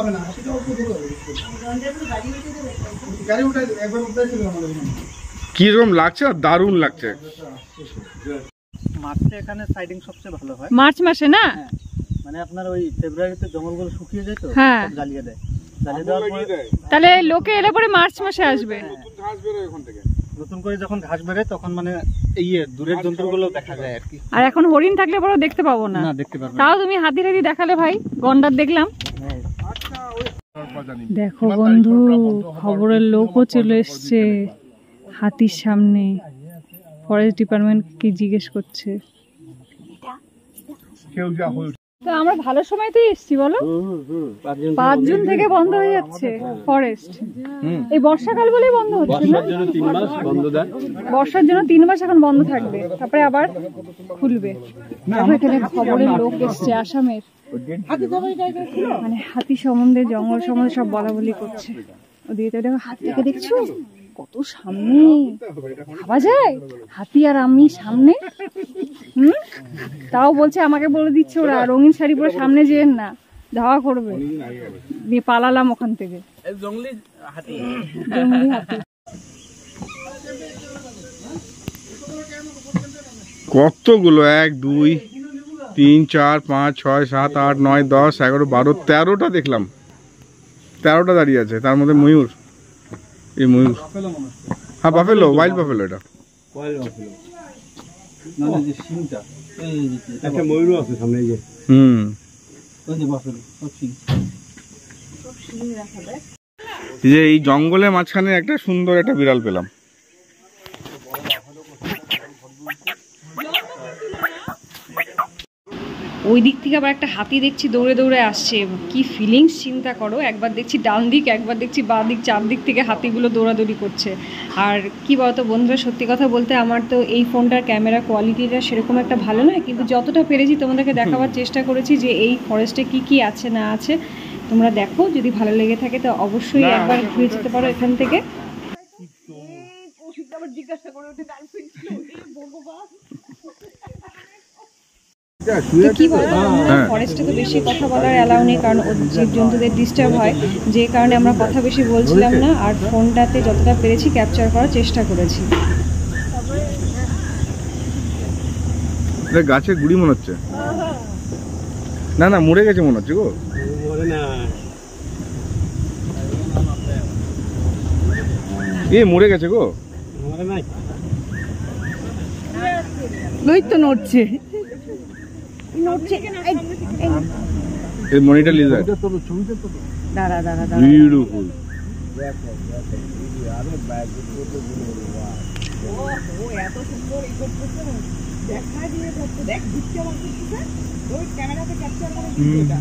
হবে না, হাতিটা অল্প দূরে হবে। গাড়ি উঠাই দেবে, একবার উঠাই দেবে আমাদের এখানে। কিরকম লাগছে? দারুণ লাগছে। মার্চে এখানে সাইডিং সবচেয়ে ভালো হয়। মার্চ মাসে না? মানে আপনার ওই ফেব্রুয়ারিতে জঙ্গলগুলো শুকিয়ে যায় তো, হ্যাঁ, জ্বালিয়ে দেয়। জ্বালিয়ে দেওয়ার পরে তাহলে লোকে এলে পরে মার্চ মাসে আসবে। ঘাস বেরোয় ওখান থেকে। নতুন করে যখন ঘাস বেরোয় তখন মানে এই দূরের জন্তুগুলো দেখা যায় আর কি। আর এখন হরিণ থাকলে পরে দেখতে পাবো না। না, দেখতে পারবে না। তাও তুমি হাতি টাতি দেখালে ভাই, গন্ডার দেখলাম। দেখো বন্ধু, খবরের লোকও চলে এসছে হাতির সামনে। ফরেস্ট ডিপার্টমেন্ট কি জিজ্ঞেস করছে। তো আমরা ভালো সময়তেই এসছি বলো, 5 জুন থেকে বন্ধ হয়ে যাচ্ছে ফরেস্ট। এই বর্ষাকাল বলেই বন্ধ হচ্ছে না? বর্ষার জন্য 3 মাস এখন বন্ধ থাকবে, তারপরে আবার খুলবে। এখানে খবরের লোক এসছে আসামের, মানে হাতি সম্বন্ধে, জঙ্গল সম্বন্ধে সব বলা বলি করছে। ওদিকে দেখো হাতিটাকে দেখছো কত সামনে, ভাবা যায় হাতি আর আমি সামনে। তাও বলছে, আমাকে বলে দিচ্ছে ওরা রঙিন শাড়ি পরে সামনে যেন না, ধাওয়া করবে। দিয়ে পালালাম ওখান থেকে। জঙ্গলি হাতি। কতগুলো? 1 2 3 4 5 6 7 8 9 10 11 12 13টা দেখলাম। 13টা দাঁড়িয়ে আছে, তার মধ্যে ময়ূর। এই ময়ূর, হ্যাঁ বাফেলো, ওয়াইল্ড বাফেলো। এটা একটা ময়ূরও আছে সামনে। এই জঙ্গলের মাঝখানে একটা সুন্দর একটা বিড়াল পেলাম। ওই দিক থেকে আবার একটা হাতি দেখছি দৌড়ে দৌড়ে আসছে। কি ফিলিংস চিন্তা করো, একবার দেখছি ডান দিক, একবার দেখছি বাঁ দিক, 4 দিক থেকে হাতিগুলো দৌড়াদৌড়ি করছে। আর কি বলতো বন্ধুরা, সত্যি কথা বলতে আমার তো এই ফোনটার ক্যামেরা কোয়ালিটিটা সেরকম একটা ভালো নয়, কিন্তু যতটা পেরেছি তোমাদেরকে দেখাবার চেষ্টা করেছি যে এই ফরেস্টে কি কি আছে না আছে। তোমরা দেখো, যদি ভালো লেগে থাকে তো অবশ্যই একবার ঘুরে যেতে পারো এখান থেকে। কি বলবো, ফরেস্টে তো বেশি কথা বলার অ্যালাউ নেই, কারণ জীবজন্তুদের ডিস্টার্ব হয়, যে কারণে আমরা কথা বেশি বলছিলাম না। আর ফোনটাতে যতটা পেরেছি ক্যাপচার করার চেষ্টা করেছি। গাছের গুড়ি মনে হচ্ছে, না না মরে গেছে মনে হচ্ছে গো। মরে গেছে গো, তো নড়ছে। এই মনিটা লিজার্ড, দাঁড়া দাঁড়া দাঁড়া, বিউটিফুল। এত সুন্দর এই করতেছে, দেখা দিয়ে করতে, দেখ দিচ্ছে আমার করতেছে, ওই ক্যামেরাতে ক্যাপচার করে দিচ্ছে।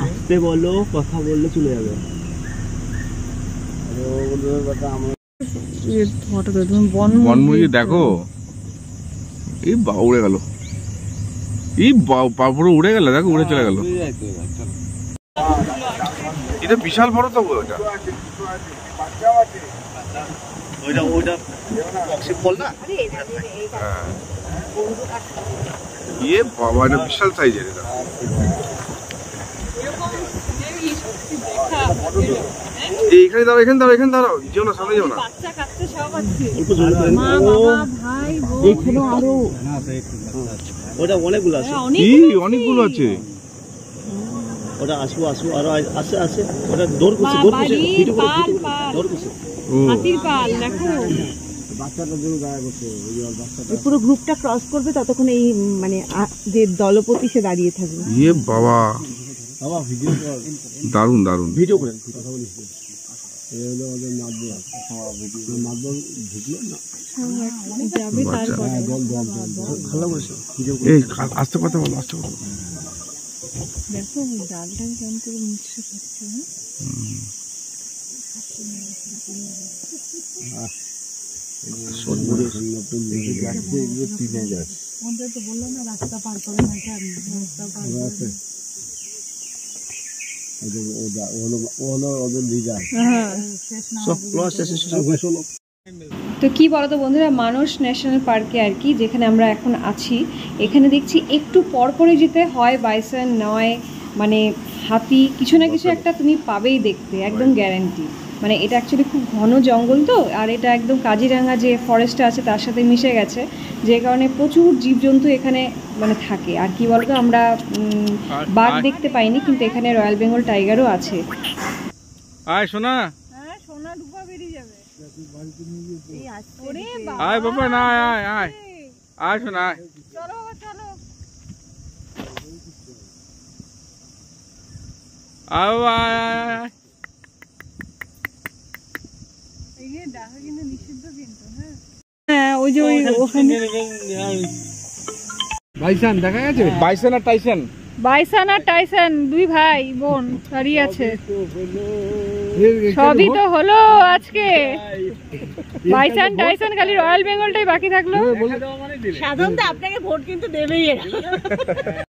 আসতে বলো, কথা বললে চলে যাবে। বনমুরগি দেখো, এই বা উড়ে গেল, এই পুরো উড়ে গেল, দেখো উড়ে চলে গেল। এটা বিশাল বড় তো ওটা। ইয়ে বাবা, এটা বিশাল সাইজের। এটা এখানে দাঁড়াও, এখানে দাঁড়াও, এখানে দাঁড়াও, যেও না, সামনে যেও না। অনেকগুলো আছে, অনেকগুলো আছে। ওটা আসবো আসবো আরো আছে আছে। ওটা দৌড় করছে, দৌড় করছে, দৌড় করছে। হাতির পাল দেখো, বাচ্চাটার জন্য গায়ে করছে। পুরো গ্রুপটা ক্রস করবে, ততক্ষণ এই মানে যে দলপতি সে দাঁড়িয়ে থাকবে। ইয়ে বাবা, বাবা ভিডিও কর, দারুন দারুন ভিডিও করেন। আস্তে কথা বলো, আস্তে কথা বলো। দেখো জালটা কেমন করে মুছে করছে। তো বললাম না রাস্তা পার করে না, রাস্তা পার করে। তো কি বলতো বন্ধুরা, মানস ন্যাশনাল পার্কে আর কি, যেখানে আমরা এখন আছি, এখানে দেখছি একটু পরপরে যেতে হয় বাইসন নয় মানে হাতি কিছু না কিছু একটা তুমি পাবেই দেখতে, একদম গ্যারান্টি। মানে এটা অ্যাকচুয়ালি খুব ঘন জঙ্গল তো, আর এটা একদম কাজিরাঙা যে ফরেস্টটা আছে তার সাথে মিশে গেছে, যে কারণে প্রচুর জীবজন্তু এখানে মানে থাকে। আর কি বলতো, আমরা বাঘ দেখতে পাইনি, কিন্তু এখানে রয়্যাল বেঙ্গল টাইগারও আছে। আয় সোনা, হ্যাঁ সোনা ডুবা বেরিয়ে যাবে। আয় বাবা, না আয় আয় আয় সোনা আয়। চলো বাবা চলো। আয় বাবা আয় আয় আয়। হ্যাঁ ওই যে ওখানে বাইসান দেখা গেছে? বাইসন আর টাইসন, বাইসন আর টাইসন দুই ভাই বোন দাঁড়িয়ে আছে। সবই তো হলো আজকে, বাইসন টাইসন, খালি রয়্যাল বেঙ্গলটাই বাকি থাকলো। সাধারণত আপনাকে ভোট কিন্তু দেবেই এরা।